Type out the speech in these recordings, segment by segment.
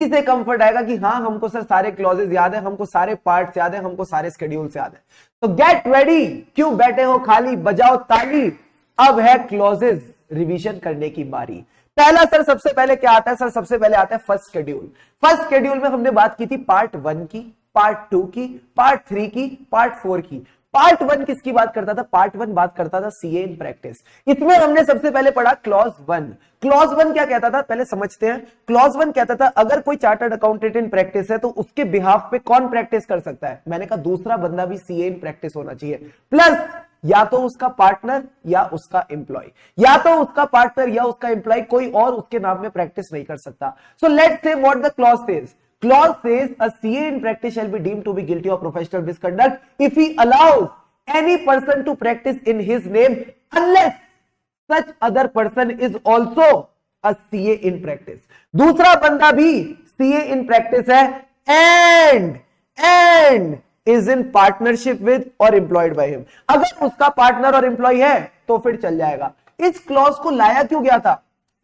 इसे कंफर्ट आएगा कि हाँ हमको सर सारे क्लॉजेस याद है, हमको सारे पार्ट्स याद है, हमको सारे स्केड्यूल्स याद है। तो गेट रेडी, क्यों बैठे हो खाली, बजाओ ताली, अब है क्लॉजेस रिवीजन करने की बारी। पहला सर सबसे पहले क्या आता है, सर सबसे पहले आता है फर्स्ट शेड्यूल। फर्स्ट शेड्यूल में हमने बात की थी पार्ट 1 की, पार्ट 2 की, पार्ट 3 की, पार्ट 4 की। पार्ट 1 किसकी बात करता था, पार्ट 1 बात करता था सीए इन प्रैक्टिस। इसमें हमने सबसे पहले पढ़ा क्लॉज 1। क्लॉज 1 क्या कहता था, पहले समझते हैं। क्लॉज 1 कहता था अगर कोई चार्टर्ड अकाउंटेंट इन प्रैक्टिस है तो उसके बिहाफ पे कौन प्रैक्टिस कर सकता है, मैंने कहा दूसरा बंदा भी सीए इन प्रैक्टिस होना चाहिए, प्लस या तो उसका पार्टनर या उसका एम्प्लॉय, या तो उसका पार्टनर या उसका एम्प्लॉय, कोई और उसके नाम में प्रैक्टिस नहीं कर सकता। So let's say what the clause says. Clause says a CA in practice shall be deemed to be guilty of professional misconduct if he allows any person to practice in his name unless such other person is also a CA in practice। दूसरा बंदा भी CA in practice है and is in partnership with or employed by him। अगर उसका partner और employ है तो फिर चल जाएगा। इस क्लॉज को लाया क्यों गया था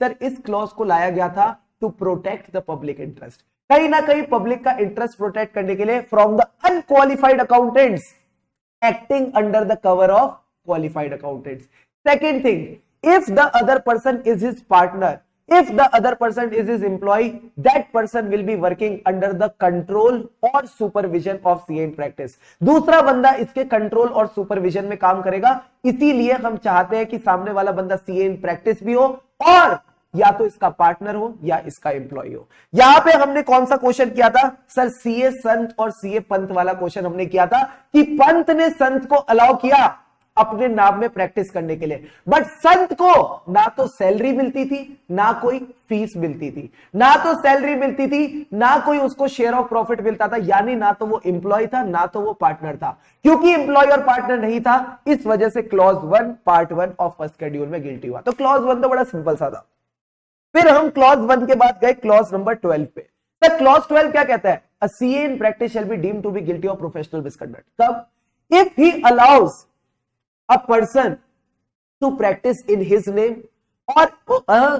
सर, इस क्लॉज को लाया गया था to protect the public interest. कहीं ना कहीं पब्लिक का इंटरेस्ट प्रोटेक्ट करने के लिए from the unqualified accountants acting under the cover of qualified accountants. Second thing, if the other person is his partner, if the other person is his employee, that person will be working under the control or supervision of CA in practice। दूसरा बंदा इसके control और supervision में काम करेगा, इसीलिए हम चाहते हैं कि सामने वाला बंदा CA in practice भी हो और या तो इसका पार्टनर हो या इसका एम्प्लॉय हो। यहां पे हमने कौन सा क्वेश्चन किया था सर, सीए संत और सीए पंत वाला क्वेश्चन हमने किया था कि पंत ने संत को अलाउ किया अपने नाम में प्रैक्टिस करने के लिए, बट संत को ना तो सैलरी मिलती थी ना कोई फीस मिलती थी, ना तो सैलरी मिलती थी ना कोई उसको शेयर ऑफ प्रॉफिट मिलता था, यानी ना तो वो एम्प्लॉय था ना तो वो पार्टनर था। क्योंकि एम्प्लॉय और पार्टनर नहीं था, इस वजह से clause 1 part 1 of first schedule में गिल्टी हुआ। तो क्लॉज 1 तो बड़ा सिंपल सा था। फिर हम क्लॉज 1 के बाद गए क्लॉज नंबर 12 पे। तो क्लॉज 12 क्या कहता है, a CA in practice shall be deemed to be guilty of professional misconduct. कब, if he allows a person to practice in his name। और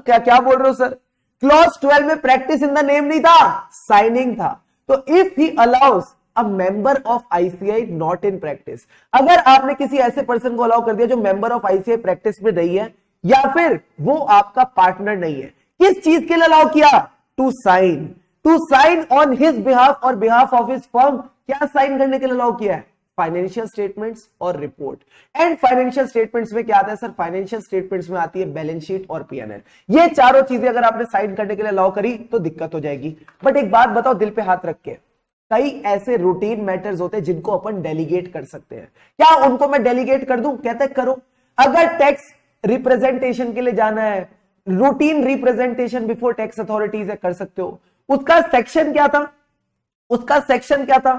क्या बोल रहे हो सर, क्लॉज 12 में प्रैक्टिस इन द नेम नहीं था, साइनिंग था। तो if he allows a member of ICI not in practice, अगर आपने किसी ऐसे पर्सन को अलाउ कर दिया जो मेंबर ऑफ आईसीआई प्रैक्टिस में नहीं है या फिर वो आपका पार्टनर नहीं है, किस चीज के लिए अलाउ किया, to sign on his behalf और बिहाफ ऑफ हिज फर्म। क्या साइन करने के लिए अलाउ किया है, फाइनेंशियल स्टेटमेंट्स और रिपोर्ट। एंड फाइनेंशियल स्टेटमेंट्स में क्या आता है सर, फाइनेंशियल स्टेटमेंट्स में आती है बैलेंस शीट और पीएनएल। ये चारों चीजें अगर आपने साइन करने के लिए अलाउ करी तो दिक्कत हो जाएगी। बट एक बात बताओ दिल पे हाथ रख के, कई ऐसे रूटीन मैटर्स होते हैं जिनको अपन डेलीगेट कर सकते हैं। क्या उनको मैं डेलीगेट कर दूं, कहते करो। अगर टैक्स रिप्रेजेंटेशन के लिए जाना है, routine representation before tax authorities है, कर सकते हो। उसका सेक्शन क्या था, उसका सेक्शन क्या था,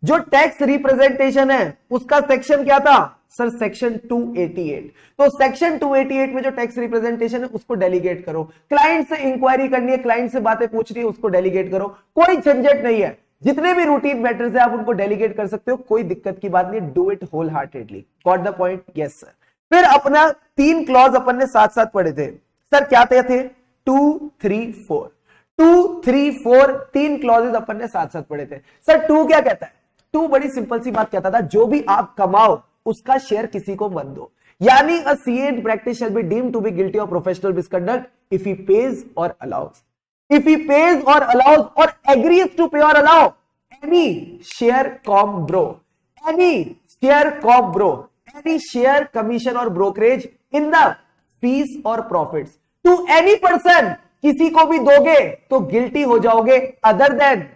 जो टैक्स रिप्रेजेंटेशन है उसका सेक्शन क्या था सर, सेक्शन 288। तो सेक्शन 288 में जो टैक्स रिप्रेजेंटेशन है उसको डेलीगेट करो। क्लाइंट से इंक्वायरी करनी है, क्लाइंट से बातें पूछनी है, उसको डेलीगेट करो, कोई झंझट नहीं है। जितने भी रूटीन मैटर्स है आप उनको डेलीगेट कर सकते हो, कोई दिक्कत की बात नहीं, do it wholeheartedly. Got the point, yes sir. फिर अपना 3 क्लॉज अपन ने साथ साथ पढ़े थे सर, क्या थे 2, 3, 4। 2, 3, 4 3 क्लॉजेस अपन ने साथ साथ पढ़े थे सर। 2 क्या कहता है, 2 बड़ी सिंपल सी बात कहता था, जो भी आप कमाओ उसका शेयर किसी को मत दो। यानी a CA in practice shall be deemed to be guilty of professional misconduct if he pays or allows, if he pays or allows or agrees to pay or allow any share com bro, any share com bro, any share commission or brokerage in the fees or profits to any person, किसी को भी दोगे तो guilty हो जाओगे other than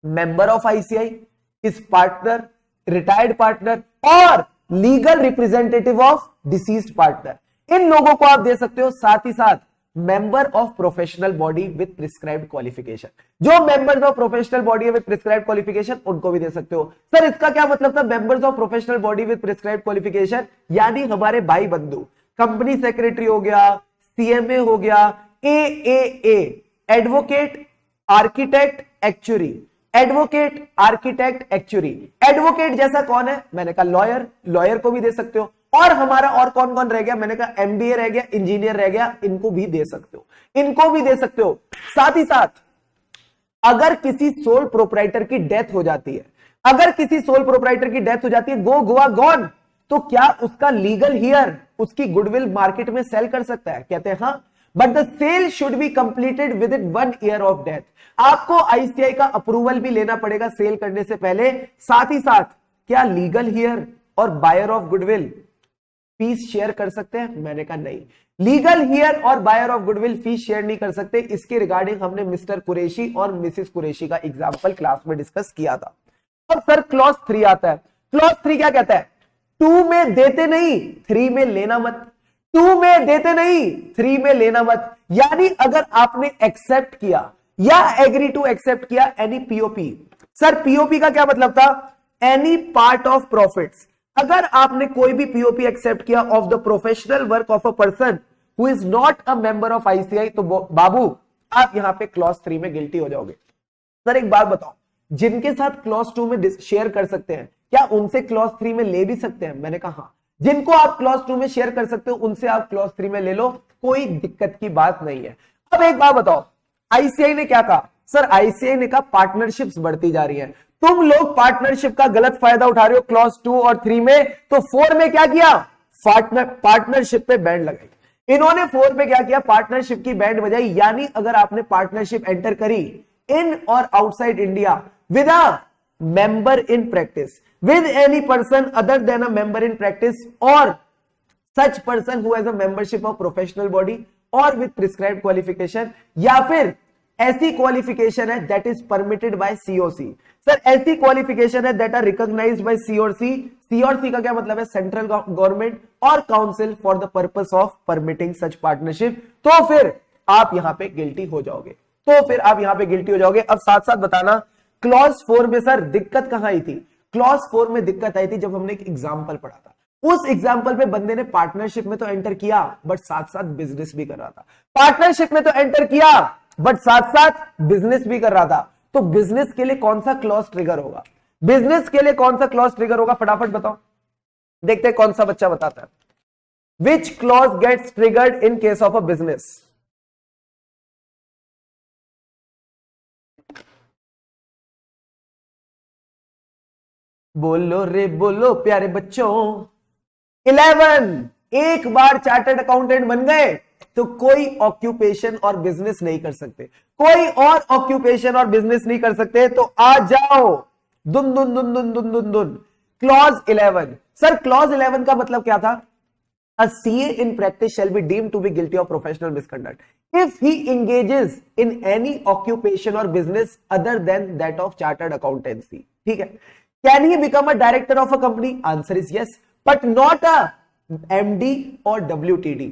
member of ICAI, his partner, retired partner और legal representative of deceased partner. इन लोगों को आप दे सकते हो, साथ ही साथ member of professional body with prescribed qualification. जो members of professional body with prescribed qualification उनको भी दे सकते हो। सर इसका क्या मतलब था, members of professional body with prescribed qualification यानी हमारे भाई बंधु, कंपनी सेक्रेटरी हो गया, सीएमए हो गया, AAA advocate architect actuary, advocate architect actuary. Advocate जैसा कौन है, मैंने कहा लॉयर, लॉयर को भी दे सकते हो। और हमारा और कौन कौन रह गया, मैंने कहा एमबीए रह गया, इंजीनियर रह गया, इनको भी दे सकते हो, इनको भी दे सकते हो। साथ ही साथ अगर किसी सोल प्रोप्राइटर की डेथ हो जाती है, अगर किसी सोल प्रोप्राइटर की डेथ हो जाती है, गो गोवा गॉन, तो क्या उसका लीगल हियर उसकी गुडविल मार्केट में सेल कर सकता है? कहते हैं हाँ, but the sale should be completed within 1 year of death. आपको आईसीआई का अप्रूवल भी लेना पड़ेगा सेल करने से पहले। साथ ही साथ क्या लीगल हियर और buyer of goodwill fees share कर सकते हैं? मैंने कहा नहीं, लीगल हियर और buyer of goodwill fees share नहीं कर सकते। इसके रिगार्डिंग हमने मिस्टर कुरैशी और मिसेस कुरैशी का एग्जांपल क्लास में डिस्कस किया था। अब सर क्लॉज 3 आता है। क्लॉज 3 क्या कहता है? 2 में देते नहीं, 3 में लेना मत। 2 में देते नहीं, 3 में लेना मत। यानी अगर आपने एक्सेप्ट किया या एग्री टू एक्सेप्ट किया एनी पीओपी, सर पीओपी का क्या मतलब था? Any part of profits. अगर आपने कोई भी पीओपी एक्सेप्ट किया of the professional work of a person who is not a member of ICI, तो बाबू आप यहां पे क्लॉज 3 में गिल्टी हो जाओगे। सर एक बात बताओ, जिनके साथ क्लॉज 2 में शेयर कर सकते हैं, क्या उनसे क्लॉज 3 में ले भी सकते हैं? मैंने कहा हाँ, जिनको आप क्लॉज 2 में शेयर कर सकते हो उनसे आप क्लॉज 3 में ले लो, कोई दिक्कत की बात नहीं है। अब एक बात बताओ, आईसीआई ने क्या कहा? सर आईसीआई ने कहा पार्टनरशिप्स बढ़ती जा रही है, तुम लोग पार्टनरशिप का गलत फायदा उठा रहे हो क्लॉज 2 और 3 में, तो 4 में क्या किया? पार्टनरशिप पे बैंड लगाई। इन्होंने 4 पे क्या किया? पार्टनरशिप की बैंड बजाई। यानी अगर आपने पार्टनरशिप एंटर करी इन और outside India with a member in practice, with any person other than a member in practice or such person who has a membership of professional body or with prescribed qualification, या फिर ऐसी qualification है that is permitted by COC। Sir ऐसी qualification है that are recognized by COC। COC का क्या मतलब है? सेंट्रल गवर्नमेंट और council for the purpose of permitting such partnership. तो फिर आप यहां पे गिल्टी हो जाओगे, तो फिर आप यहां पे गिल्टी हो जाओगे। अब साथ साथ बताना क्लॉज 4 में सर दिक्कत कहां आई थी? क्लॉज 4 में दिक्कत आई थी जब हमने एक एग्जाम्पल पढ़ा था। उस एग्जाम्पल पे बंदे ने पार्टनरशिप में तो एंटर किया बट साथ साथ बिजनेस भी कर रहा था। पार्टनरशिप में तो एंटर किया बट साथ साथ बिजनेस भी कर रहा था। तो बिजनेस के लिए कौन सा क्लॉज ट्रिगर होगा? बिजनेस के लिए कौन सा क्लॉज ट्रिगर होगा? फटाफट बताओ, देखते हैं कौन सा बच्चा बताता है। Which clause gets triggered in case of a business? बोलो रे बोलो प्यारे बच्चों। 11, एक बार चार्टर्ड अकाउंटेंट बन गए तो कोई ऑक्यूपेशन और बिजनेस नहीं कर सकते, कोई और ऑक्यूपेशन और बिजनेस नहीं कर सकते। तो आ जाओ दुन दुन दुन दुन दुन दुन दुन। क्लॉज 11, सर क्लॉज 11 का मतलब क्या था? A CA in practice shall be deemed to be guilty of professional misconduct if he engages in any occupation or business other than that of chartered accountancy। ठीक है। Can he become a director of a company? Answer is yes, but not a MD or WTD।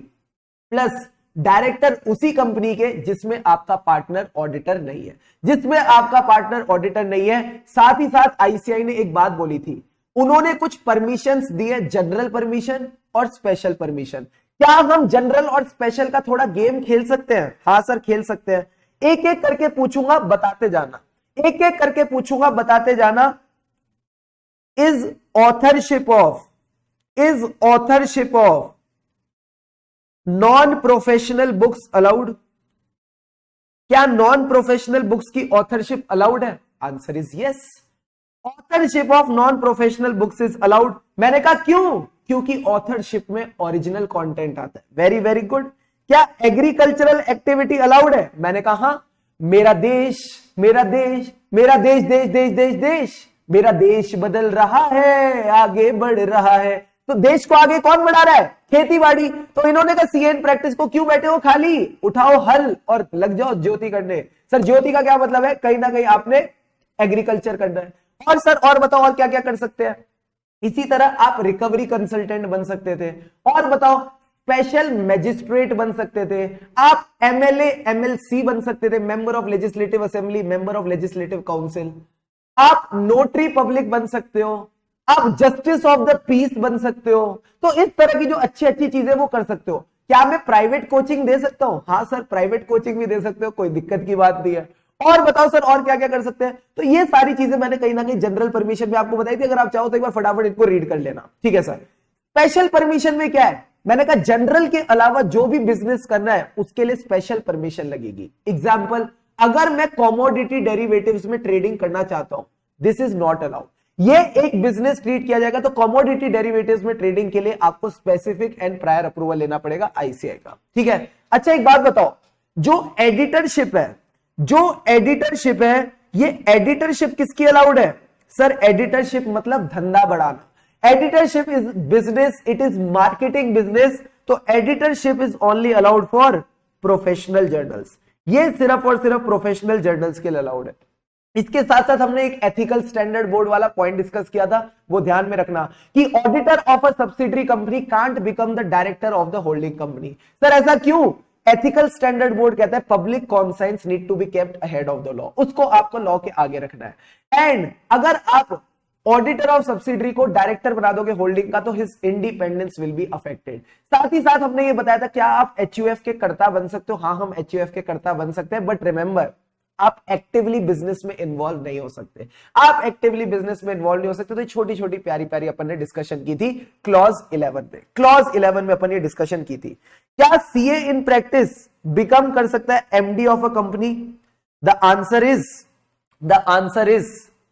Plus director उसी company के जिसमें आपका partner auditor नहीं है, जिसमें आपका पार्टनर ऑडिटर नहीं है। साथ ही साथ आईसीआई ने एक बात बोली थी, उन्होंने कुछ परमिशंस दिए, जनरल परमिशन और स्पेशल परमिशन। क्या हम जनरल और स्पेशल का थोड़ा गेम खेल सकते हैं? हाँ सर खेल सकते हैं। एक एक करके पूछूंगा, बताते जाना, एक एक करके पूछूंगा, बताते जाना। Is authorship of non professional books allowed? क्या नॉन प्रोफेशनल बुक्स की ऑथरशिप अलाउड है? Answer is yes, authorship of non professional books is allowed. मैंने कहा क्यों? क्योंकि ऑथरशिप में ओरिजिनल कंटेंट आता है। Very very good. क्या एग्रीकल्चरल एक्टिविटी अलाउड है? मैंने कहा हाँ। मेरा देश मेरा देश मेरा देश देश देश देश देश मेरा देश बदल रहा है, आगे बढ़ रहा है। तो देश को आगे कौन बढ़ा रहा है? खेती बाड़ी। तो इन्होंने कहा सीए इन प्रैक्टिस को क्यों बैठे हो खाली, उठाओ हल और लग जाओ ज्योति करने। सर ज्योति का क्या मतलब है? कहीं ना कहीं आपने एग्रीकल्चर करना है। और सर और बताओ और क्या क्या कर सकते हैं? इसी तरह आप रिकवरी कंसल्टेंट बन सकते थे। और बताओ स्पेशल मैजिस्ट्रेट बन सकते थे, आप एमएलए एमएलसी बन सकते थे, member of legislative assembly, member of legislative council, आप नोटरी पब्लिक बन सकते हो, आप जस्टिस ऑफ द पीस बन सकते हो। तो इस तरह की जो अच्छी अच्छी चीजें वो कर सकते हो। क्या मैं प्राइवेट कोचिंग दे सकता हूं? हाँ सर प्राइवेट कोचिंग भी दे सकते हो, कोई दिक्कत की बात नहीं है। और बताओ सर और क्या क्या कर सकते हैं? तो ये सारी चीजें मैंने कहीं ना कहीं जनरल परमिशन में आपको बताई थी। अगर आप चाहो तो एक बार फटाफट इनको रीड कर लेना। ठीक है सर। स्पेशल परमिशन में क्या है? मैंने कहा जनरल के अलावा जो भी बिजनेस करना है उसके लिए स्पेशल परमिशन लगेगी। एग्जाम्पल, अगर मैं कॉमोडिटी डेरिवेटिव्स में ट्रेडिंग करना चाहता हूं, दिस इज नॉट अलाउड। ये एक बिजनेस ट्रीट किया जाएगा। तो कॉमोडिटी डेरिवेटिव्स में ट्रेडिंग के लिए आपको स्पेसिफिक एंड प्रायर अप्रूवल लेना पड़ेगा आईसीआई का, ठीक है। अच्छा एक बात बताओ, जो एडिटरशिप है ये एडिटरशिप किसकी अलाउड है? सर एडिटरशिप मतलब धंधा बढ़ाना। Editorship is business, it is marketing business. तो editorship is only allowed for professional journals. ये सिर्फ और सिर्फ प्रोफेशनल जर्नल्स के लिए अलाउड है। इसके साथ साथ हमने एक एथिकल स्टैंडर्ड बोर्ड वाला पॉइंट डिस्कस किया था, वो ध्यान में रखना कि auditor of a subsidiary company can't become the director of the holding company. Sir ऐसा क्यों? एथिकल स्टैंडर्ड बोर्ड कहता है public conscience need to be kept ahead of the law, उसको आपको लॉ के आगे रखना है। एंड अगर आप ऑडिटर ऑफ सब्सिडरी को डायरेक्टर बना दोगे होल्डिंग का, तो his independence will be affected. साथ ही साथ हमने ये बताया था क्या आप एचयूएफ के कर्ता बन सकते हो? हाँ, हम एचयूएफ के कर्ता बन सकते हैं, बट रिमेंबर आप एक्टिवली बिजनेस में इन्वॉल्व नहीं हो सकते। आप एक्टिवली बिजनेस में इन्वॉल्व नहीं हो सकते। तो छोटी छोटी प्यारी प्यारी अपन ने डिस्कशन की थी क्लॉज 11 में। क्लॉज 11 में अपन ये डिस्कशन की थी, क्या सीए इन प्रैक्टिस बिकम कर सकता है MD of a company? The answer is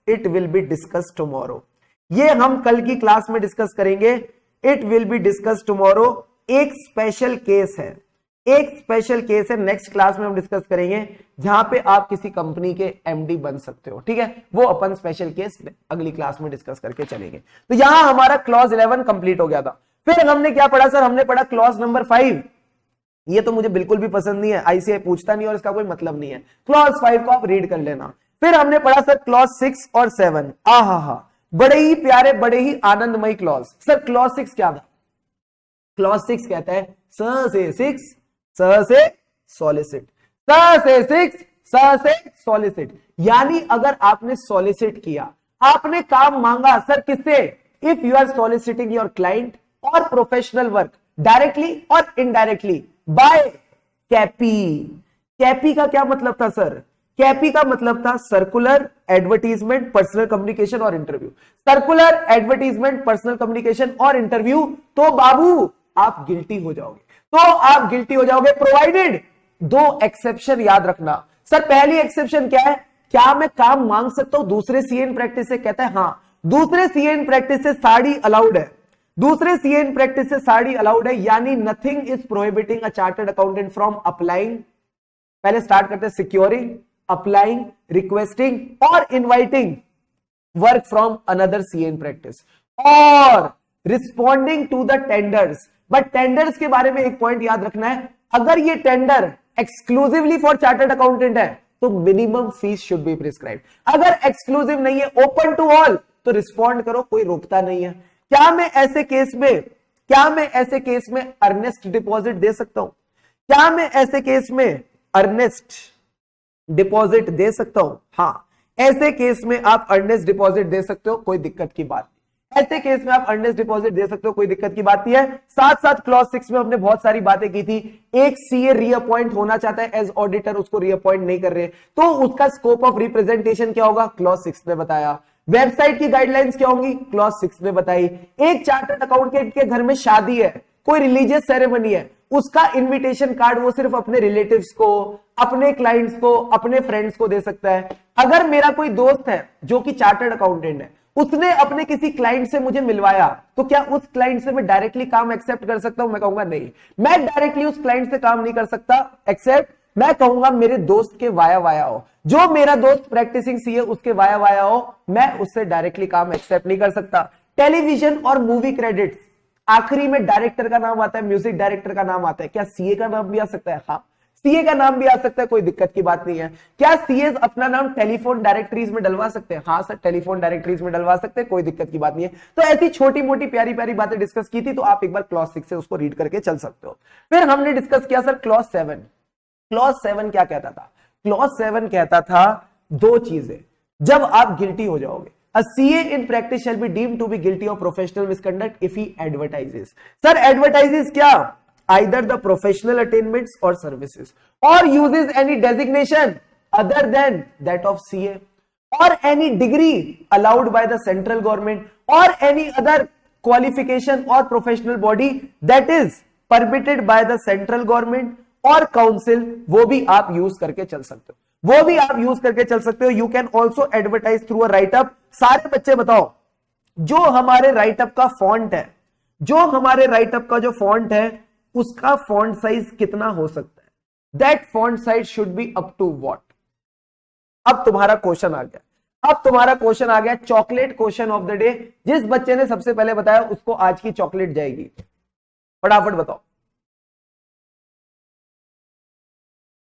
it will be discuss tomorrow. ये हम कल की क्लास में डिस्कस करेंगे। It will be discuss tomorrow. एक स्पेशल केस है, नेक्स्ट क्लास में हम डिस्कस करेंगे जहां पे आप किसी कंपनी के एमडी बन सकते हो, ठीक है। वो अपन स्पेशल केस अगली क्लास में डिस्कस करके चलेंगे। तो यहां हमारा क्लॉज 11 कंप्लीट हो गया था। फिर हमने क्या पढ़ा सर? हमने पढ़ा क्लॉज नंबर 5। ये तो मुझे बिल्कुल भी पसंद नहीं है, आईसीआई पूछता नहीं और इसका कोई मतलब नहीं है। क्लॉज 5 को आप रीड कर लेना। फिर हमने पढ़ा सर क्लॉज 6 और 7। आहा, बड़े ही प्यारे, बड़े ही आनंदमयी क्लॉज। सर क्लॉज 6 क्या था? क्लॉज 6 कहता है स से 6 स से सॉलिसिट, स से 6 स से सॉलिसिट। यानी अगर आपने सॉलिसिट किया, आपने काम मांगा सर किससे? If you are soliciting your client or professional work directly or indirectly by CAPI. CAPI का क्या मतलब था सर? कैपी का मतलब था सर्कुलर, एडवर्टीजमेंट, पर्सनल कम्युनिकेशन और interview. Circular, advertisement, personal communication और इंटरव्यू। तो बाबू आप गिल्टी हो जाओगे, प्रोवाइडेड 2 एक्सेप्शन याद रखना। सर पहली एक्सेप्शन क्या है? क्या मैं काम मांग सकता हूं दूसरे सीए इन प्रैक्टिस से? कहता है हाँ, दूसरे सीए इन प्रैक्टिस से साड़ी अलाउड है, यानी nothing is prohibiting a chartered accountant from applying. पहले स्टार्ट करते हैं सिक्योरिंग, अप्लाइंग, रिक्वेस्टिंग और inviting work from another CA in practice और responding to the tenders. But tenders के बारे में एक पॉइंट याद रखना है, अगर ये tender exclusively for chartered accountant है तो minimum fees should be prescribe. अगर एक्सक्लूसिव नहीं है, ओपन टू ऑल, तो रिस्पॉन्ड करो, कोई रोकता नहीं है। क्या मैं ऐसे केस में अर्नेस्ट डिपॉजिट दे सकता हूं? क्या मैं ऐसे केस में अर्नेस्ट डिपॉजिट दे सकता हूं? हाँ, ऐसे केस में आप अर्नेस्ट डिपॉजिट दे सकते हो, कोई दिक्कत की बात। ऐसे केस में आप अर्नेस्ट डिपॉजिट दे सकते हो, कोई दिक्कत की बात नहीं है। साथ साथ क्लॉज 6 में हमने बहुत सारी बातें की थी। एक सीए रीअपॉइंट होना चाहता है एज ऑडिटर, उसको रीअपॉइंट नहीं कर रहे, तो उसका स्कोप ऑफ रिप्रेजेंटेशन क्या होगा? क्लॉज 6 में बताया। वेबसाइट की गाइडलाइंस क्या होंगी? क्लॉज 6 में बताई। एक चार्टर्ड अकाउंटेंट के घर में शादी है, कोई रिलीजियस सेरेमनी है, उसका इनविटेशन कार्ड वो सिर्फ अपने रिलेटिव्स को, अपने क्लाइंट्स को, अपने फ्रेंड्स को दे सकता है। अगर मेरा कोई दोस्त है जो कि चार्टर्ड अकाउंटेंट है, उसने अपने किसी क्लाइंट से मुझे मिलवाया, तो क्या उस क्लाइंट से मैं डायरेक्टली काम एक्सेप्ट कर सकता हूं? मैं कहूंगा नहीं, मैं डायरेक्टली उस क्लाइंट से काम नहीं कर सकता एक्सेप्ट, मैं कहूंगा मेरे दोस्त के वाया वाया हो, जो मेरा दोस्त प्रैक्टिसिंग सीए उसके वाया वाया हो, मैं उससे डायरेक्टली काम एक्सेप्ट नहीं कर सकता। टेलीविजन और मूवी क्रेडिट, आखिरी में डायरेक्टर का नाम आता है, म्यूजिक डायरेक्टर का नाम आता है, क्या सीए का नाम भी आ सकता है? हाँ, सीए का नाम भी आ सकता है, कोई दिक्कत की बात नहीं है। क्या सीए अपना नाम टेलीफोन डायरेक्टरीज में डलवा सकते हैं? हाँ सर, टेलीफोन डायरेक्टरीज में डलवा सकते हैं, कोई दिक्कत की बात नहीं है। तो ऐसी छोटी मोटी प्यारी प्यारी बातें डिस्कस की थी, तो आप एक बार क्लॉज 6 से उसको रीड करके चल सकते हो। फिर हमने डिस्कस किया सर क्लॉज 7। क्लॉज 7 क्या कहता था? क्लॉज 7 कहता था 2 चीजें जब आप गिल्टी हो जाओगे। A CA in practice shall be deemed to be guilty of professional misconduct if he advertises. Sir, advertises क्या? Either the professional attainments or services, or uses any designation other than that of CA, or any degree allowed by the central government, or any other qualification or professional body that is permitted by the central government or council, वो भी आप use करके चल सकते हो। वो भी आप यूज करके चल सकते हो। You can also advertise through a writeup. सारे बच्चे बताओ, जो हमारे राइटअप का फॉन्ट है, जो हमारे राइटअप का जो फॉन्ट है, उसका फॉन्ट साइज कितना हो सकता है? That font size should be up to what? अब तुम्हारा क्वेश्चन आ गया, अब तुम्हारा क्वेश्चन आ गया, chocolate question of the day. जिस बच्चे ने सबसे पहले बताया उसको आज की चॉकलेट जाएगी। फटाफट बताओ।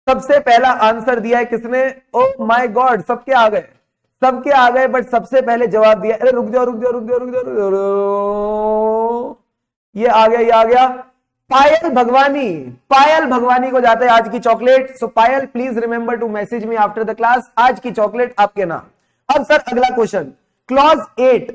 सबसे पहला आंसर दिया है किसने? ओ माय गॉड, सबके आ गए, सबके आ गए, बट सबसे पहले जवाब दिया, अरे रुक जाओ रुक जाओ रुक जाओ रुक जाओ, ये आ गया, ये आ गया, पायल भगवानी। पायल भगवानी को जाता है आज की chocolate. So Payal, please remember to message me after the class, आज की चॉकलेट आपके नाम। अब सर अगला क्वेश्चन, क्लॉज 8।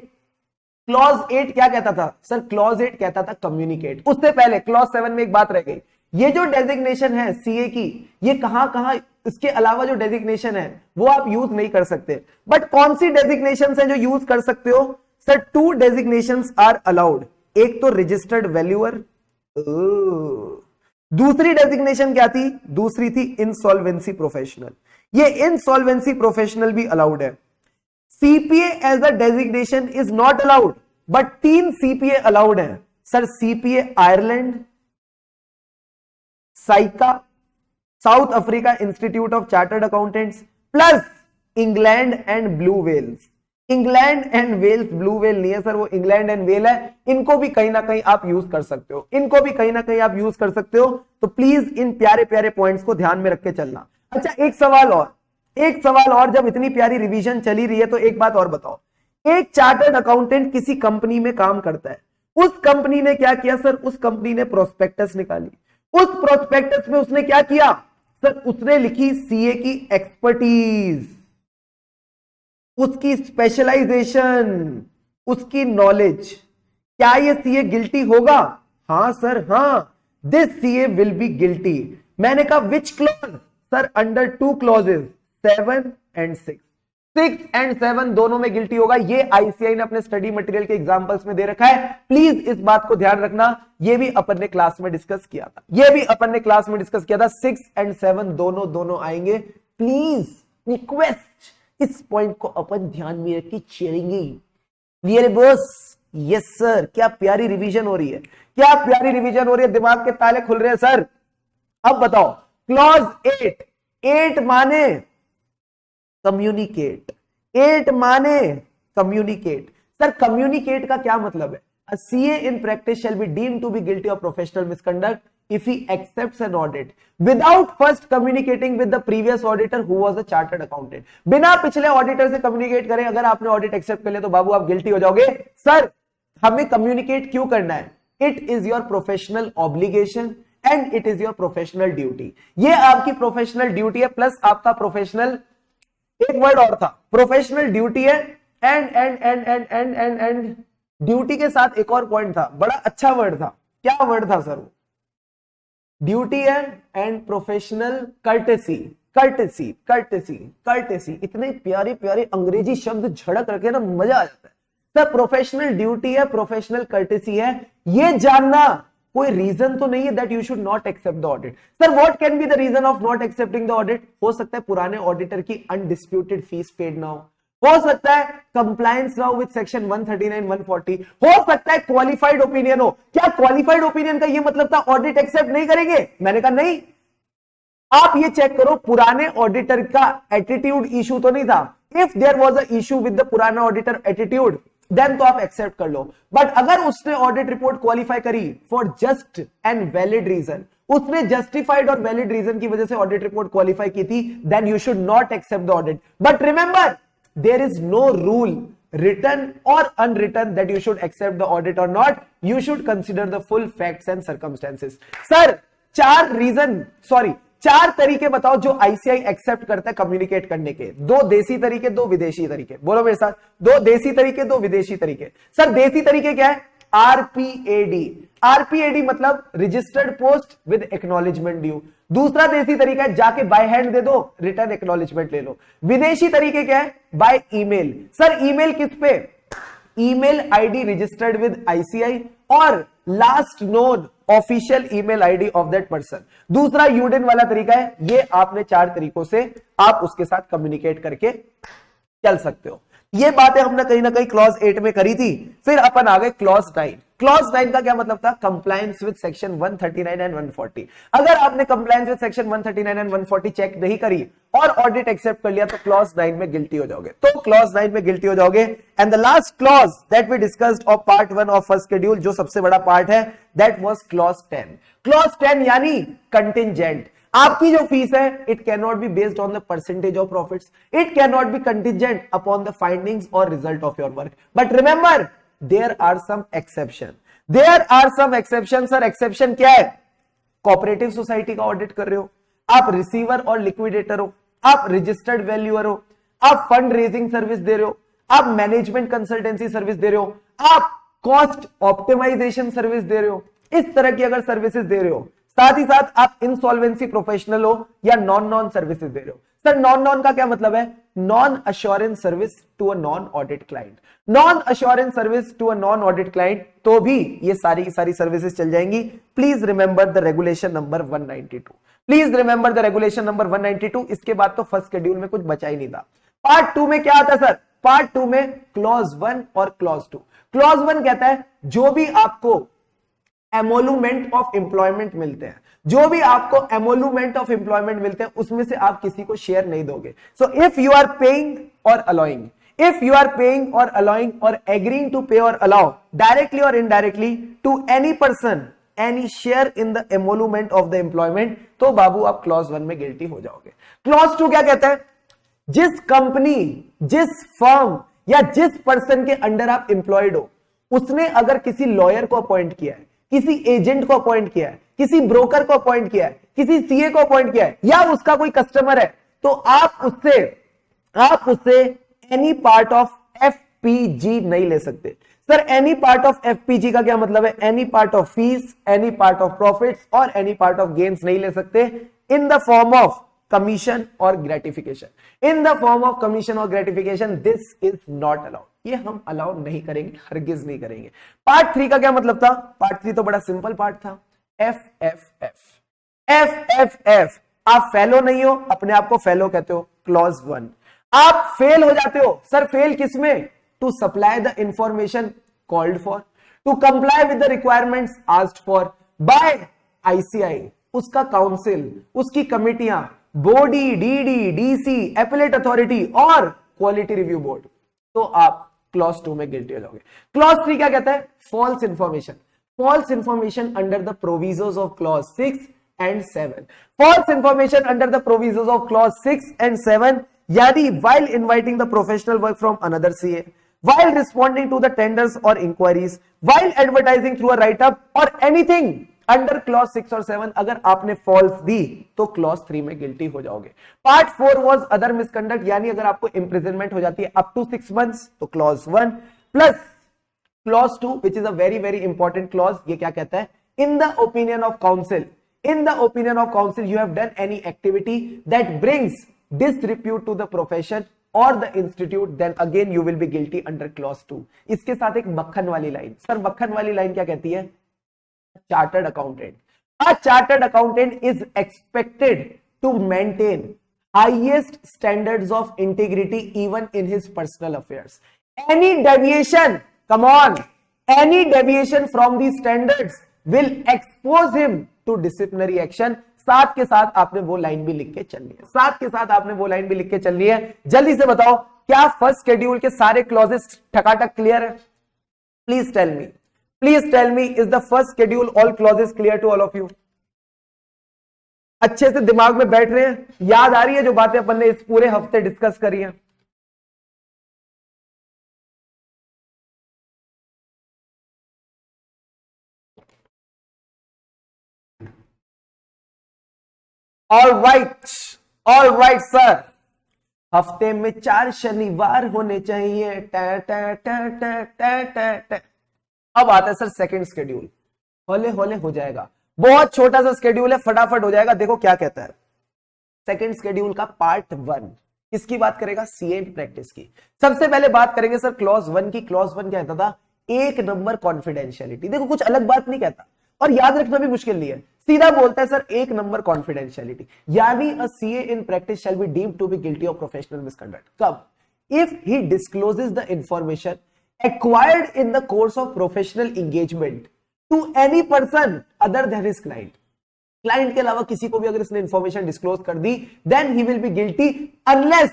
क्लॉज 8 क्या कहता था सर? क्लॉज 8 कहता था कम्युनिकेट। उससे पहले क्लॉज 7 में एक बात रह गई, ये जो डेजिग्नेशन है सीए की, ये कहां कहां, इसके अलावा जो डेजिग्नेशन है वो आप यूज नहीं कर सकते। बट कौन सी डेजिग्नेशन है जो यूज कर सकते हो? Sir 2 designations are allowed. एक तो रजिस्टर्ड वैल्यूअर, दूसरी डेजिग्नेशन क्या थी? दूसरी थी इंसॉल्वेंसी प्रोफेशनल। ये इंसॉल्वेंसी प्रोफेशनल भी अलाउड है। CPA as a designation is not allowed, but 3 CPA allowed है sir. CPA Ireland, SAICA, South Africa Institute of Chartered Accountants, plus England and blue Wales. England and Wales, blue well नहीं है sir, वो England and well है। इनको भी कहीं ना कहीं आप यूज कर सकते हो, इनको भी कहीं ना कहीं आप यूज कर सकते हो। तो प्लीज इन प्यारे प्यारे पॉइंट्स को ध्यान में रख के चलना। अच्छा एक सवाल और, एक सवाल और, जब इतनी प्यारी रिवीजन चली रही है तो एक बात और बताओ। एक चार्टर्ड अकाउंटेंट किसी कंपनी में काम करता है, उस कंपनी ने क्या किया सर? उस कंपनी ने प्रोस्पेक्टस निकाली। उस प्रोस्पेक्टस में उसने क्या किया सर? उसने लिखी सीए की एक्सपर्टीज, उसकी स्पेशलाइजेशन, उसकी नॉलेज। क्या ये सीए गिल्टी होगा? हां सर, हां, this CA will be guilty. मैंने कहा which clause? Sir under 2 clauses 7 and 6। 6 and 7 दोनों में गिल्टी होगा। ये आईसीआई ने अपने स्टडी मटेरियल के एग्जांपल्स में दे रखा है। प्लीज इस बात को ध्यान रखना, ये भी अपन ने क्लास में डिस्कस किया था, ये भी अपन ने क्लास में डिस्कस किया था। 6 एंड 7 दोनों आएंगे। प्लीज रिक्वेस्ट, इस पॉइंट को अपन ध्यान में रख के चलेंगे। Clear boss? Yes sir. क्या प्यारी रिवीजन हो रही है, क्या प्यारी रिवीजन हो रही है, दिमाग के ताले खुल रहे हैं सर। अब बताओ, क्लॉज 8, 8 माने कम्युनिकेट, 8 माने कम्युनिकेट। सर कम्युनिकेट का क्या मतलब है? A CA in practice shall be deemed to be guilty of professional misconduct if he accepts an audit without first communicating with the previous auditor who was a chartered accountant. बिना पिछले auditor से communicate करें अगर आपने audit accept कर लिया तो बाबू आप गिल्टी हो जाओगे। सर हमें कम्युनिकेट क्यों करना है? It is your professional obligation and it is your professional duty. ये आपकी प्रोफेशनल ड्यूटी है, प्लस आपका प्रोफेशनल, एक वर्ड और था, प्रोफेशनल ड्यूटी है एंड ड्यूटी के साथ एक और पॉइंट था, बड़ा अच्छा वर्ड था। क्या वर्ड था सर? वो ड्यूटी है and professional courtesy, courtesy courtesy courtesy. इतने प्यारे प्यारे अंग्रेजी शब्द झड़क रखे ना, मजा आ जाता है सर। प्रोफेशनल ड्यूटी है, प्रोफेशनल कर्टेसी है, ये जानना कोई रीजन तो नहीं है that you should not accept the audit. Sir what can be the reason of not accepting the audit? हो सकता है पुराने ऑडिटर की अनडिस्प्यूटेड फीस पेड ना हो सकता है कंप्लायंस ना हो विद सेक्शन 139 140, हो सकता है क्वालिफाइड ओपिनियन हो। क्या क्वालिफाइड ओपिनियन का ये मतलब था ऑडिट एक्सेप्ट नहीं करेंगे? मैंने कहा नहीं। आप ये चेक करो पुराने ऑडिटर का एटीट्यूड इशू तो नहीं था। If there was a issue with the पुराना ऑडिटर एटीट्यूड देन तो आप एक्सेप्ट कर लो। बट अगर उसने ऑडिट रिपोर्ट क्वालिफाई करी for just and valid reason, उसने जस्टिफाइड और वैलिड रीजन की वजह से ऑडिट रिपोर्ट क्वालिफाई की थी, then you should not accept the audit. But remember, there is no rule written or unwritten that you should accept the audit or not. You should consider the full facts and circumstances. Sir, 4 तरीके बताओ जो ICI accept करता है communicate करने के। 2 देसी तरीके, 2 विदेशी तरीके। बोलो मेरे साथ, 2 देसी तरीके, 2 विदेशी तरीके। सर देसी तरीके क्या है? आरपीएडी। आरपीएडी मतलब registered post with acknowledgement due. दूसरा देसी तरीका है जाके बाय हैंड दे दो, रिटर्न एक्नॉलेजमेंट ले लो। विदेशी तरीके क्या है? By email. सर ईमेल किस पे? Email ID registered with ICAI और last known official email ID of that person. दूसरा यूडिन वाला तरीका है, ये आपने 4 तरीकों से आप उसके साथ कम्युनिकेट करके चल सकते हो। ये बातें हमने कहीं ना कहीं क्लॉज 8 में करी थी। फिर अपन आ गए क्लॉज 9। क्लॉज 9 का क्या मतलब था? Compliance with section 139 and 140। अगर आपने compliance with section 139 and 140 check नहीं करी और ऑडिट एक्सेप्ट कर लिया तो क्लॉज 9 में गिल्टी हो जाओगे। तो क्लॉज 9 में गिल्टी हो जाओगे। And the last clause that we discussed of part 1 of first schedule, जो सबसे बड़ा पार्ट है, दैट वाज क्लॉज 10। क्लॉज 10 यानी कंटिंजेंट। आपकी जो फीस है, it can not be based on the percentage of profits, it can not be contingent upon the findings और result of your work. But remember, there are some exception, there are some exception. Sir exception क्या है? Cooperative society का audit कर रहे हो, आप receiver और liquidator हो, आप रजिस्टर्ड वैल्यूअर हो, आप फंड रेजिंग सर्विस दे रहे हो, आप मैनेजमेंट कंसल्टेंसी सर्विस दे रहे हो, आप कॉस्ट ऑप्टिमाइजेशन सर्विस दे रहे हो, इस तरह की अगर सर्विसेज दे रहे हो, साथ ही साथ आप इंसॉल्वेंसी प्रोफेशनल हो या नॉन सर्विसेज दे रहे हो। सर नॉन का क्या मतलब है? Non assurance service to a non audit client, non assurance service to a non audit client, तो भी ये सारी की सारी सर्विसेज चल जाएंगी। Please remember the regulation number 192, please remember the regulation number 192। इसके बाद तो फर्स्ट शेड्यूल में कुछ बचा ही नहीं था। पार्ट 2 में क्या आता है सर? पार्ट 2 में क्लॉज 1 और क्लॉज 2। क्लॉज 1 कहता है जो भी आपको एमोलूमेंट ऑफ एम्प्लॉयमेंट मिलते हैं, जो भी आपको एमोलूमेंट ऑफ एम्प्लॉयमेंट मिलते हैं, उसमें से आप किसी को शेयर नहीं दोगे। So if you are paying or allowing, if you are paying or allowing or agreeing to pay or allow directly or indirectly to any person any share in the emolument of the employment, तो बाबू आप clause 1 में guilty हो जाओगे। Clause 2 क्या कहता है? जिस कंपनी, जिस फर्म या जिस पर्सन के अंडर आप एम्प्लॉयड हो, उसने अगर किसी लॉयर को अपॉइंट किया है, किसी एजेंट को अपॉइंट किया है, किसी ब्रोकर को अपॉइंट किया है, किसी सीए को अपॉइंट किया है, या उसका कोई कस्टमर है, तो आप उससे एनी पार्ट ऑफ एफपीजी नहीं ले सकते। Sir any part of FPG का क्या मतलब है? Any part of fees, any part of profits और एनी पार्ट ऑफ गेन्स नहीं ले सकते in the form of commission और gratification. In the form of commission और gratification this is not allowed. ये हम अलाउ नहीं करेंगे, हरगिज नहीं करेंगे। पार्ट 3 का क्या मतलब था? पार्ट 3 तो बड़ा सिंपल पार्ट था। एफ। आप फेलो नहीं हो, अपने आप को फेलो कहते हो। क्लॉज 1 आप फेल हो जाते हो। सर फेल किसमें? To supply the information called for, to comply with the requirements asked for by ICAI, उसका काउंसिल, उसकी कमिटियां, body, DD, DC, appellate authority और क्वालिटी रिव्यू बोर्ड, तो आप क्लॉज 2 में गिल्टी हो जाओगे। क्लॉज 3 क्या कहता है? False information, false information under the provisos of clause 6 and 7। False information under the provisos of clause 6 and 7 यानी while inviting the professional work from another CA, while responding to the tenders or inquiries, while advertising through a write-up or anything under clause 6 और 7, अगर आपने false दी तो clause 3 में guilty हो जाओगे। Part 4 was other misconduct, यानी अगर आपको इंप्रिजनमेंट हो जाती है अप टू 6 months तो clause 1 plus clause 2 which is a very very important clause. ये क्या कहता है? In the opinion of council, in the opinion of council you have done any activity that brings disrepute to the profession or the institute, then again you will be guilty under clause 2। इसके साथ एक मक्खन वाली line. Sir मक्खन वाली line क्या कहती है? Chartered accountant, a chartered accountant is expected to maintain highest standards of integrity even in his personal affairs। any deviation, come on, any deviation from these standards will expose him to disciplinary action। साथ के साथ आपने वो line भी लिख के चलनी है, साथ के साथ आपने वो लाइन भी लिख के चलनी है। जल्दी से बताओ क्या फर्स्ट शेड्यूल के सारे क्लॉजेस ठकाठक क्लियर है? Please tell me is the first schedule all clauses clear to all of you? अच्छे से दिमाग में बैठ रहे हैं? याद आ रही है जो बातें अपन ने इस पूरे हफ्ते डिस्कस करी है? ऑल राइट सर, हफ्ते में 4 शनिवार होने चाहिए। अब आता है सर सेकंड शेड्यूल, होले होले हो जाएगा। बहुत छोटा सा शेड्यूल है, फटाफट हो जाएगा। देखो क्या कहता है सेकंड शेड्यूल का पार्ट 1। किसकी बात करेगा? सीए प्रैक्टिस की। सबसे पहले बात करेंगे सर क्लॉज 1 की। क्लॉज 1 क्या कहता था? 1 नंबर कॉन्फिडेंशियलिटी। देखो कुछ अलग बात नहीं कहता, और याद रखना भी मुश्किल नहीं है, सीधा बोलता है सर 1 नंबर कॉन्फिडेंशियलिटी, यानी a CA in practice shall be deemed to be guilty of professional misconduct कब? If he discloses the information acquired in the course of professional engagement to any person other than his client. Client के अलावा किसी को भी अगर इसने information disclose कर दी, then he will be guilty unless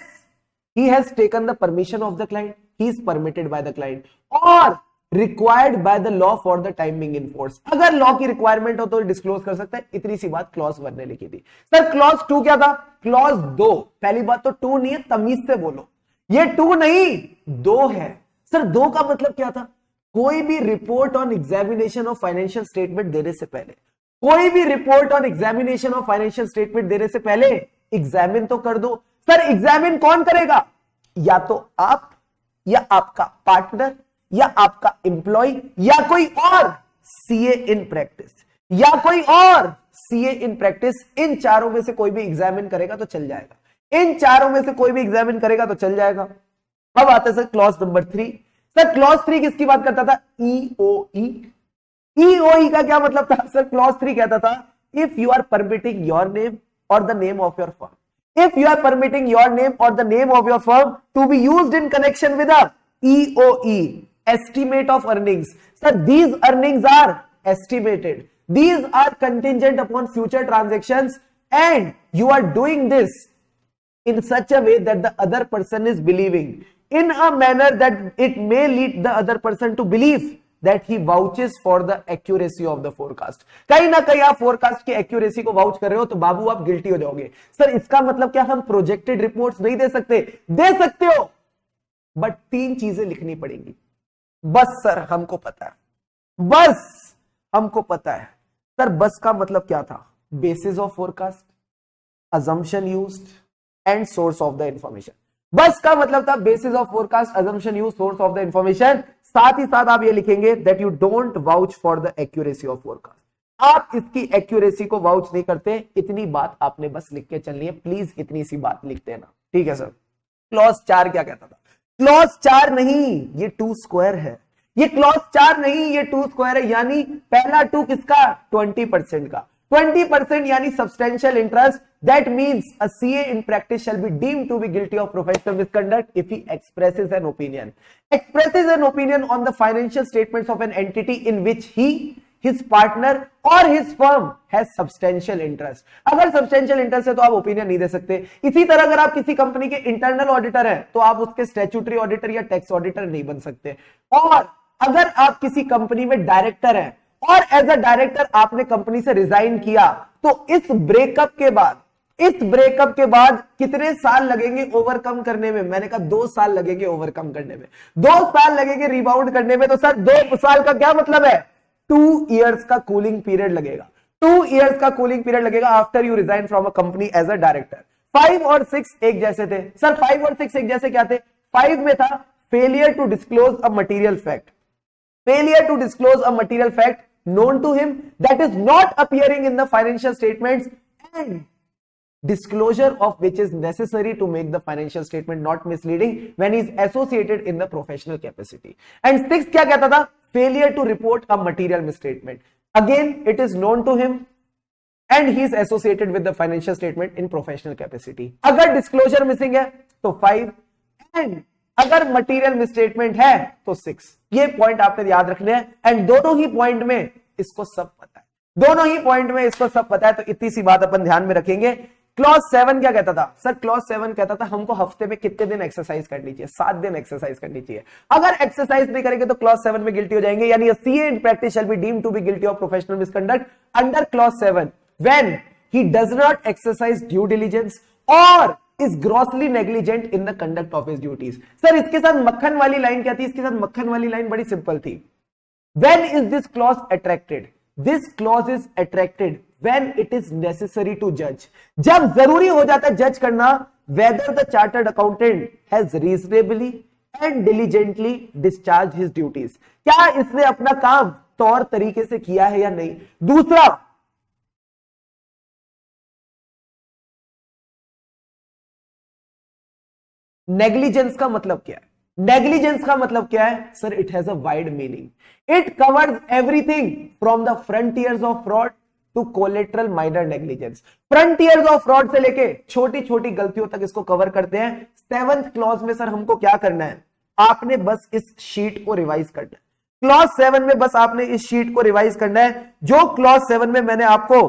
he has taken the permission of the client, he is permitted by the client or required by the law for the time being in force. अगर law की requirement हो तो disclose कर सकता है। इतनी सी बात clause 1 ने लिखी थी। सर क्लॉज 2 क्या था? क्लॉज 2, पहली बात तो 2 नहीं है, तमीज से बोलो, ये 2 नहीं 2 है। सर 2 का मतलब क्या था? कोई भी report on examination of financial statement देने से पहले, कोई भी report on examination of financial statement देने से पहले एग्जामिन तो कर दो। सर एग्जामिन कौन करेगा? या तो आप, या आपका पार्टनर, या आपका एम्प्लॉय, या कोई और सीए इन प्रैक्टिस, या कोई और सीए इन प्रैक्टिस। इन चारों में से कोई भी एग्जामिन करेगा तो चल जाएगा, इन चारों में से कोई भी एग्जामिन करेगा तो चल जाएगा। अब आता है sir clause number 3। Sir clause 3 किसकी बात करता था? ईओई। ईओई का क्या मतलब था? सर क्लॉज 3 कहता था if you are permitting your name और the name of your firm, if you are permitting your name or the name of your firm to be used in connection with a EOE, estimate of earnings. Sir, these earnings are estimated, these are contingent upon future transactions, and you are doing this in such a way that the other person is believing in a manner that it may lead the other person to believe that he vouches for the accuracy of the forecast. कहीं ना कहीं आप forecast की accuracy को vouch कर रहे हो तो बाबू आप गिल्टी हो जाओगे। सर इसका मतलब क्या हम प्रोजेक्टेड रिपोर्ट्स नहीं दे सकते? दे सकते हो, बट 3 चीजें लिखनी पड़ेंगी। बस सर हमको पता है, बस हमको पता है। सर बस का मतलब क्या था? Basis of forecast, assumption used and source of the information। बस का मतलब था basis of forecast, assumption used, source of the information। साथ ही साथ आप ये लिखेंगे that you don't vouch for the accuracy of forecast, आप इसकी एक्यूरेसी को वाउच नहीं करते। इतनी बात आपने बस लिख के चलनी है, प्लीज इतनी सी बात लिख देना, ठीक है सर। क्लॉज 4 क्या कहता था? क्लॉज 4 नहीं, ये 2 स्क्वायर है। ये क्लॉज 4 नहीं, ये 2 स्क्वायर है, यानी पहला 2 किसका? 20% का। 20% यानी substantial interest. That means a CA in practice shall be deemed to be guilty of professional misconduct if he expresses an opinion. Expresses an opinion on the financial statements of an entity in which he, his partner or his firm has substantial interest. अगर substantial interest है तो आप opinion नहीं दे सकते। इसी तरह अगर आप किसी कंपनी के इंटरनल ऑडिटर हैं तो आप उसके स्टैट्यूटरी ऑडिटर या टैक्स ऑडिटर नहीं बन सकते। और अगर आप किसी कंपनी में डायरेक्टर हैं और एज अ डायरेक्टर आपने कंपनी से रिजाइन किया तो इस ब्रेकअप के बाद कितने साल लगेंगे ओवरकम करने में? मैंने कहा 2 साल लगेंगे ओवरकम करने में, 2 साल लगेंगे रिबाउंड करने में। तो सर 2 साल का क्या मतलब है? 2 इयर्स का कूलिंग पीरियड लगेगा, 2 इयर्स का कूलिंग पीरियड लगेगा after you resign from a company as a director. 5 और 6 एक जैसे थे। सर 5 और 6 एक जैसे क्या थे? 5 में था failure to disclose a material fact, failure to disclose a material fact known to him that is not appearing in the financial statements and disclosure of which is necessary to make the financial statement not misleading when he is associated in the professional capacity. And 6 क्या कहता था? Failure to report a material misstatement. Again, it is known to him and he is associated with the financial statement in professional capacity. अगर disclosure missing है तो 5 and अगर material misstatement है तो 6। ये पॉइंट आपने याद रखने हैं। एंड दोनों ही पॉइंट में इसको सब पता है, दोनों ही पॉइंट में इसको सब पता है। तो इतनी सी बात अपन ध्यान में रखेंगे। क्लॉज 7 क्या कहता था? सर क्लॉज 7 कहता था हमको हफ्ते में कितने दिन एक्सरसाइज करनी चाहिए? 7 दिन एक्सरसाइज करनी चाहिए। अगर एक्सरसाइज नहीं करेंगे तो क्लॉज 7 में गिल्टी हो जाएंगे, यानी CA in practice shall be deemed to be guilty of professional misconduct under clause 7 when he does not exercise due diligence or is grossly negligent in the conduct of his duties। Sir इसके साथ मक्खन वाली line क्या थी? इसके साथ मक्खन वाली लाइन बड़ी सिंपल थी। When is this clause attracted? This clause is attracted when it is necessary to judge। जब जरूरी हो जाता है जज करना whether the chartered accountant has reasonably and diligently discharged his duties। क्या इसने अपना काम तौर तरीके से किया है या नहीं। दूसरा, नेग्लिजेंस का मतलब क्या है? नेग्लिजेंस का मतलब क्या है sir? It has a wide meaning. It covers everything from the frontiers of fraud to collateral minor negligence. Frontiers of fraud से लेके छोटी छोटी गलतियों तक इसको कवर करते हैं। 7th क्लॉज में सर हमको क्या करना है? आपने बस इस शीट को रिवाइज करना है। क्लॉज 7 में बस आपने इस शीट को रिवाइज करना है। जो क्लॉज 7 में मैंने आपको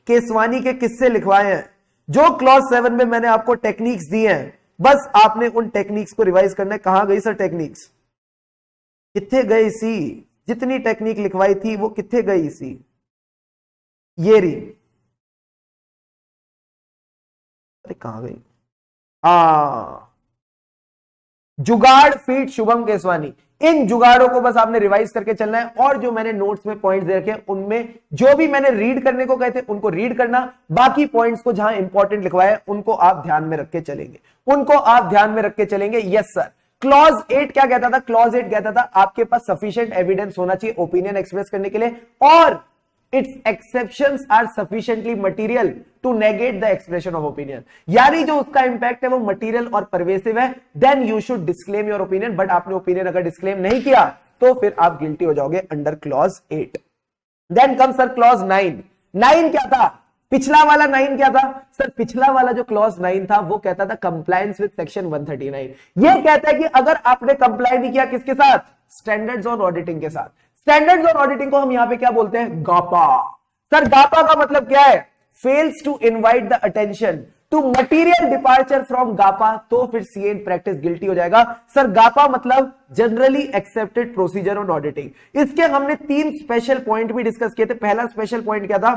केसवानी के किस्से लिखवाए हैं, जो क्लॉज 7 में मैंने आपको टेक्निक्स दी हैं, बस आपने उन टेक्निक्स को रिवाइज करना है। कहां गई सर टेक्निक्स? किथे गई सी? जितनी टेक्निक लिखवाई थी वो किथे गई सी? ये रही। अरे कहां गई? जुगाड़ फीट शुभम केसवानी। इन जुगाड़ों को बस आपने रिवाइज करके चलना है। और जो मैंने नोट्स में पॉइंट्स दे रखे उनमें जो भी मैंने रीड करने को कहे थे उनको रीड करना। बाकी पॉइंट्स को जहां इंपॉर्टेंट लिखवाया उनको आप ध्यान में रख के चलेंगे, उनको आप ध्यान में रख के चलेंगे। Yes sir. क्लॉज 8 क्या कहता था? क्लॉज 8 कहता था आपके पास सफिशिएंट एविडेंस होना चाहिए ओपिनियन एक्सप्रेस करने के लिए, और its exceptions are sufficiently material to negate the expression of opinion। यानी जो उसका इंपैक्ट है वो मटीरियल और परवेसिव है, then you should disclaim your opinion। बट आपने ओपिनियन अगर डिस्क्लेम नहीं किया तो फिर आप गिल्टी हो जाओगे under clause 8। Then come sir clause 9। 9 क्या था? पिछला वाला 9 क्या था सर? पिछला वाला जो क्लॉज 9 था वो कहता था कंप्लायंस विद सेक्शन 139। ये कहता है कि अगर आपने कंप्लाई नहीं किया किसके साथ? स्टैंडर्ड्स ऑन ऑडिटिंग के साथ। स्टैंडर्ड्स ऑन ऑडिटिंग को हम यहां पे क्या बोलते हैं? गापा। सर गापा का मतलब क्या है? Fails to invite the attention to material departure from GAAP, तो फिर सीए इन प्रैक्टिस गिल्टी हो जाएगा। सर गापा मतलब generally accepted procedure on auditing. इसके हमने 3 स्पेशल पॉइंट भी डिस्कस किए थे। पहला स्पेशल पॉइंट क्या था?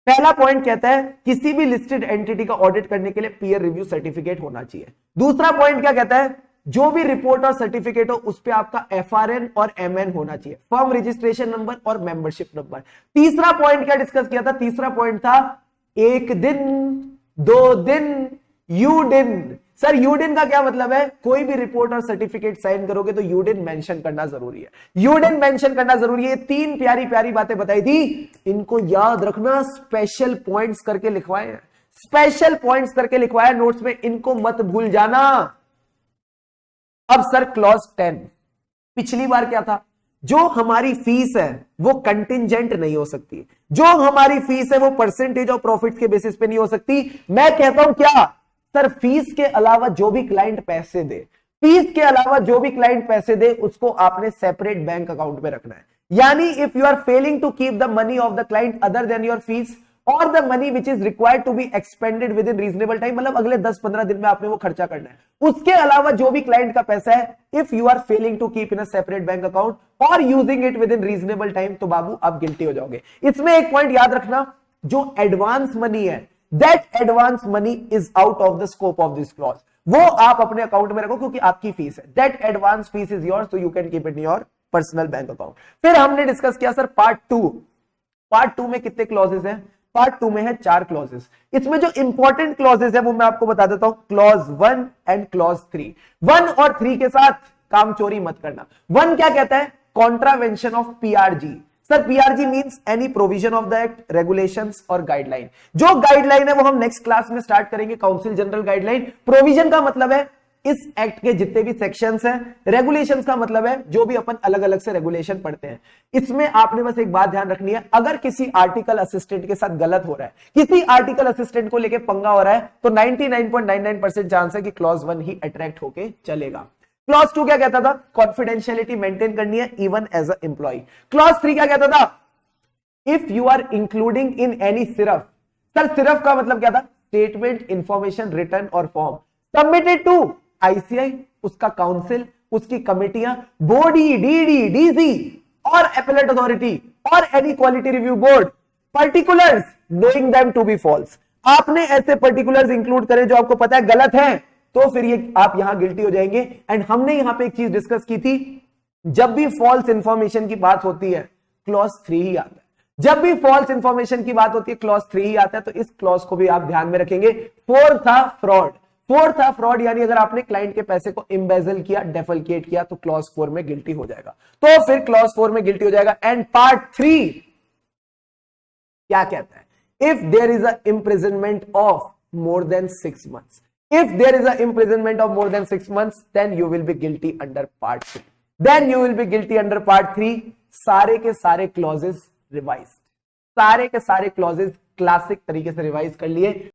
पहला पॉइंट कहता है किसी भी लिस्टेड एंटिटी का ऑडिट करने के लिए पीयर रिव्यू सर्टिफिकेट होना चाहिए। दूसरा पॉइंट क्या कहता है? जो भी रिपोर्ट और सर्टिफिकेट हो उस पे आपका एफआरएन और एमएन होना चाहिए, फर्म रजिस्ट्रेशन नंबर और मेंबरशिप नंबर। तीसरा पॉइंट क्या डिस्कस किया था? तीसरा पॉइंट था 1 दिन 2 दिन यूडिन। सर यूडिन का क्या मतलब है? कोई भी रिपोर्ट और सर्टिफिकेट साइन करोगे तो यूडिन मेंशन करना जरूरी है। यूडिन मेंशन करना जरूरी है। 3 प्यारी प्यारी बातें बताई थी, इनको याद रखना। स्पेशल पॉइंट्स करके लिखवाए, स्पेशल पॉइंट्स करके लिखवाया नोट्स में, इनको मत भूल जाना। अब सर क्लॉज 10, पिछली बार क्या था? जो हमारी फीस है वो कंटिंजेंट नहीं हो सकती, जो हमारी फीस है वो परसेंटेज ऑफ प्रॉफिट्स के बेसिस पे नहीं हो सकती। मैं कहता हूं क्या सर? फीस के अलावा जो भी क्लाइंट पैसे दे, फीस के अलावा जो भी क्लाइंट पैसे दे उसको आपने सेपरेट बैंक अकाउंट में रखना है। यानी if you are failing to keep the money of the client other than your fees और the money which is required to be expended within reasonable time, मतलब अगले 10-15 दिन में आपने वो खर्चा करना है, उसके अलावा जो भी क्लाइंट का पैसा है, if you are failing to keep in a separate bank account और using it within reasonable time, तो बाबू आप गिल्टी हो जाओगे। इसमें एक पॉइंट याद रखना, जो एडवांस मनी है that advance money is out of the scope of this clause, वो आप अपने अकाउंट में रखो क्योंकि आपकी फीस है। That advance fees is yours, so you can keep it in your personal bank account. फिर हमने डिस्कस किया सर पार्ट 2। पार्ट 2 में कितने क्लॉजेस हैं? पार्ट 2 में है 4 क्लॉजेस। इसमें जो इंपॉर्टेंट क्लॉजेस है वो मैं आपको बता देता हूं, क्लॉज 1 एंड क्लॉज 3। 1 और 3 के साथ काम चोरी मत करना। 1 क्या कहता है? Contravention of PRG. Sir PRG means any provision of the act, regulations और गाइडलाइन। जो गाइडलाइन है वो हम नेक्स्ट क्लास में स्टार्ट करेंगे, काउंसिल जनरल गाइडलाइन। प्रोविजन का मतलब है इस एक्ट के जितने भी सेक्शंस हैं। रेगुलेशंस का मतलब है जो भी अपन अलग अलग से रेगुलेशन पढ़ते हैं। इसमें आपने बस एक बात ध्यान रखनी है, अगर किसी आर्टिकल असिस्टेंट के साथ गलत हो रहा है, किसी आर्टिकल असिस्टेंट को लेके पंगा हो रहा है, तो 99.99% चांस है कि क्लॉज 1 ही अट्रैक्ट होके चलेगा। क्लॉज 2 क्या कहता था? कॉन्फिडेंशियलिटी मेंटेन करनी है even as a employee. Clause 3 क्या कहता था? If you are including in any SIRF, sir SIRF का मतलब क्या था? स्टेटमेंट, इंफॉर्मेशन, रिटर्न और फॉर्म सबमिटेड टू आईसीआई, उसका काउंसिल, उसकी कमेटियां, बॉडी, डीडी, डीसी और एपेलेट अथॉरिटी और any quality review board, particulars knowing them to be false. आपने ऐसे पर्टिकुलर्स इंक्लूड करें जो आपको पता है गलत है, तो फिर ये आप यहां गिल्टी हो जाएंगे। एंड हमने यहां पे एक चीज डिस्कस की थी, जब भी फॉल्स इंफॉर्मेशन की बात होती है क्लॉज 3 ही आता है। जब भी फॉल्स इंफॉर्मेशन की बात होती है क्लॉज 3 ही आता है, तो इस क्लॉज को भी आप ध्यान में रखेंगे। 4 था फ्रॉड। 4 था फ्रॉड, यानी अगर आपने क्लाइंट के पैसे को इम्बेजल किया, डेफलकेट किया, तो क्लॉज 4 में गिल्टी हो जाएगा। तो फिर क्लॉज 4 में गिल्टी हो जाएगा। एंड पार्ट 3 क्या कहता है? If there is a imprisonment of more than 6 months, If there is a imprisonment of more than 6 months, then you will be guilty under part 3. Then you will be guilty under part 3. सारे के सारे clauses revise, सारे के सारे clauses classic तरीके से revise कर लिए।